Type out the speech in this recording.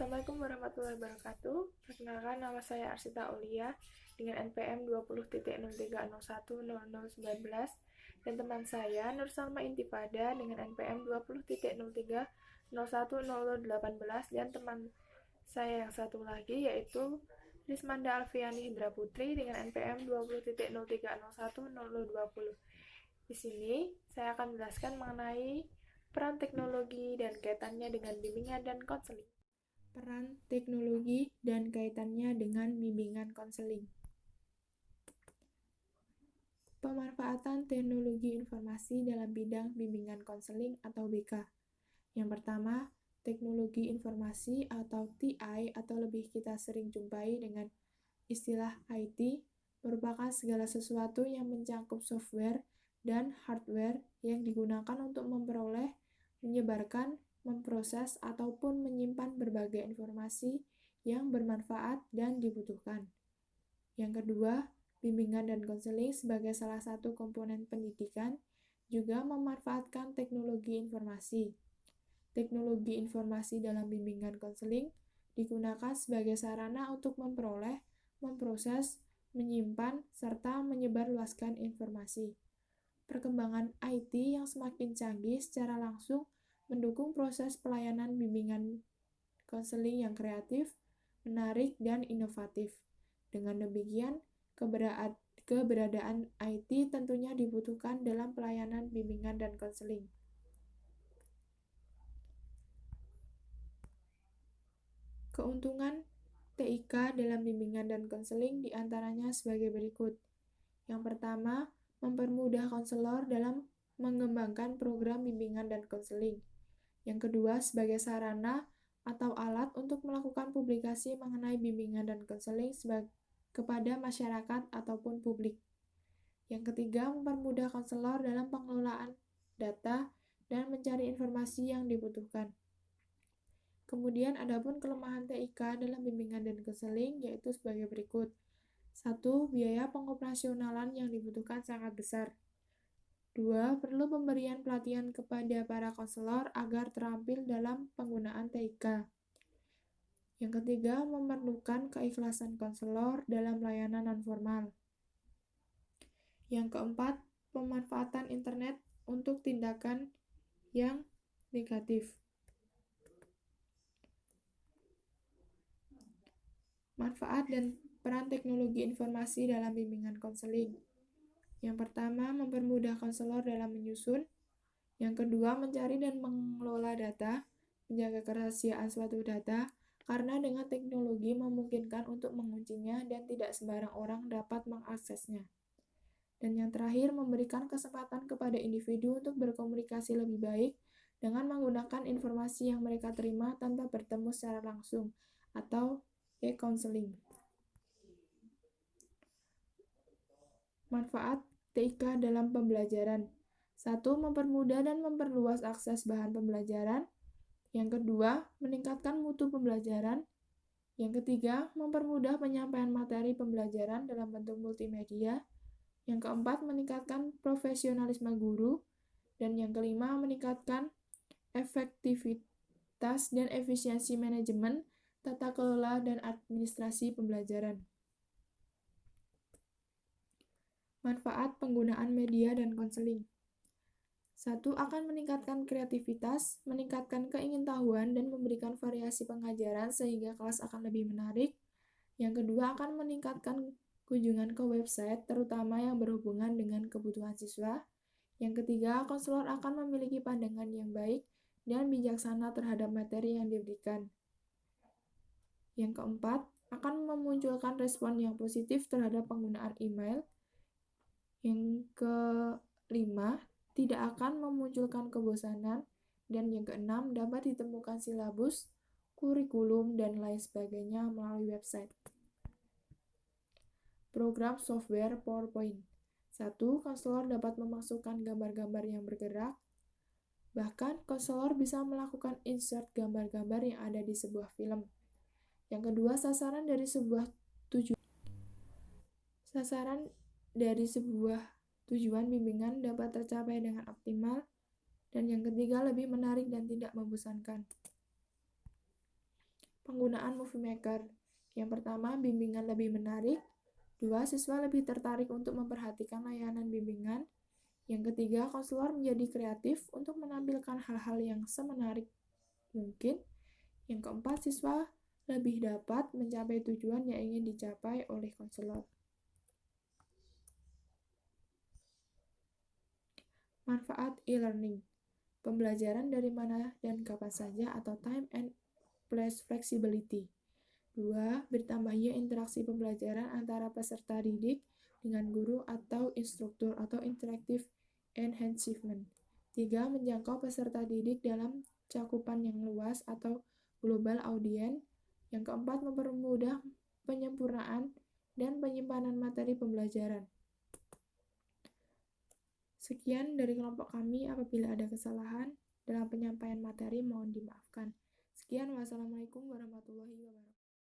Assalamualaikum warahmatullahi wabarakatuh. Perkenalkan, nama saya Arsita Aulia dengan NPM 20.03010019 dan teman saya Nur Salma Intifada dengan NPM 20.03010018 dan teman saya yang satu lagi yaitu Rismanda Alfiani Hindra Putri dengan NPM 20.03010020. Di sini saya akan menjelaskan mengenai peran teknologi dan kaitannya dengan bimbingan dan konseling. Peran teknologi dan kaitannya dengan bimbingan konseling. Pemanfaatan teknologi informasi dalam bidang bimbingan konseling atau BK. Yang pertama, teknologi informasi atau TI atau lebih kita sering jumpai dengan istilah IT merupakan segala sesuatu yang mencakup software dan hardware yang digunakan untuk memperoleh, menyebarkan, memproses, ataupun menyimpan berbagai informasi yang bermanfaat dan dibutuhkan. Yang kedua, bimbingan dan konseling sebagai salah satu komponen pendidikan juga memanfaatkan teknologi informasi. Teknologi informasi dalam bimbingan konseling digunakan sebagai sarana untuk memperoleh, memproses, menyimpan, serta menyebarluaskan informasi. Perkembangan IT yang semakin canggih secara langsung mendukung proses pelayanan bimbingan konseling yang kreatif, menarik, dan inovatif. Dengan demikian, keberadaan IT tentunya dibutuhkan dalam pelayanan bimbingan dan konseling. Keuntungan TIK dalam bimbingan dan konseling diantaranya sebagai berikut. Yang pertama, mempermudah konselor dalam mengembangkan program bimbingan dan konseling. Yang kedua, sebagai sarana atau alat untuk melakukan publikasi mengenai bimbingan dan konseling kepada masyarakat ataupun publik. Yang ketiga, mempermudah konselor dalam pengelolaan data dan mencari informasi yang dibutuhkan. Kemudian, adapun kelemahan TIK dalam bimbingan dan konseling yaitu sebagai berikut. 1. Biaya pengoperasionalan yang dibutuhkan sangat besar. 2. Perlu pemberian pelatihan kepada para konselor agar terampil dalam penggunaan TIK. Yang ketiga, memerlukan keikhlasan konselor dalam layanan non-formal. Yang keempat, pemanfaatan internet untuk tindakan yang negatif. Manfaat dan peran teknologi informasi dalam bimbingan konseling. Yang pertama, mempermudah konselor dalam menyusun. Yang kedua, mencari dan mengelola data, menjaga kerahasiaan suatu data, karena dengan teknologi memungkinkan untuk menguncinya dan tidak sembarang orang dapat mengaksesnya. Dan yang terakhir, memberikan kesempatan kepada individu untuk berkomunikasi lebih baik dengan menggunakan informasi yang mereka terima tanpa bertemu secara langsung, atau e-counseling. Manfaat TIK dalam pembelajaran. 1. Mempermudah dan memperluas akses bahan pembelajaran. Yang kedua, meningkatkan mutu pembelajaran. Yang ketiga, mempermudah penyampaian materi pembelajaran dalam bentuk multimedia. Yang keempat, meningkatkan profesionalisme guru. Dan yang kelima, meningkatkan efektivitas dan efisiensi manajemen, tata kelola, dan administrasi pembelajaran. Manfaat penggunaan media dan konseling. 1. Akan meningkatkan kreativitas, meningkatkan keingintahuan, dan memberikan variasi pengajaran sehingga kelas akan lebih menarik. Yang kedua, akan meningkatkan kunjungan ke website, terutama yang berhubungan dengan kebutuhan siswa. Yang ketiga, konselor akan memiliki pandangan yang baik dan bijaksana terhadap materi yang diberikan. Yang keempat, akan memunculkan respon yang positif terhadap penggunaan email. Yang kelima, tidak akan memunculkan kebosanan. Dan yang keenam, dapat ditemukan silabus, kurikulum, dan lain sebagainya melalui website. Program software PowerPoint. 1. Konselor dapat memasukkan gambar-gambar yang bergerak. Bahkan, konselor bisa melakukan insert gambar-gambar yang ada di sebuah film. Yang kedua, sasaran dari sebuah tujuan bimbingan dapat tercapai dengan optimal. Dan yang ketiga, lebih menarik dan tidak membosankan. Penggunaan Movie Maker. Yang pertama, bimbingan lebih menarik. 2. Siswa lebih tertarik untuk memperhatikan layanan bimbingan. Yang ketiga, konselor menjadi kreatif untuk menampilkan hal-hal yang semenarik mungkin. Yang keempat, siswa lebih dapat mencapai tujuan yang ingin dicapai oleh konselor. Manfaat e-learning. Pembelajaran dari mana dan kapan saja atau time and place flexibility. 2. Bertambahnya interaksi pembelajaran antara peserta didik dengan guru atau instruktur atau interactive enhancement. 3. Menjangkau peserta didik dalam cakupan yang luas atau global audience. Yang keempat, mempermudah penyempurnaan dan penyimpanan materi pembelajaran. Sekian dari kelompok kami. Apabila ada kesalahan dalam penyampaian materi, mohon dimaafkan. Sekian, wassalamualaikum warahmatullahi wabarakatuh.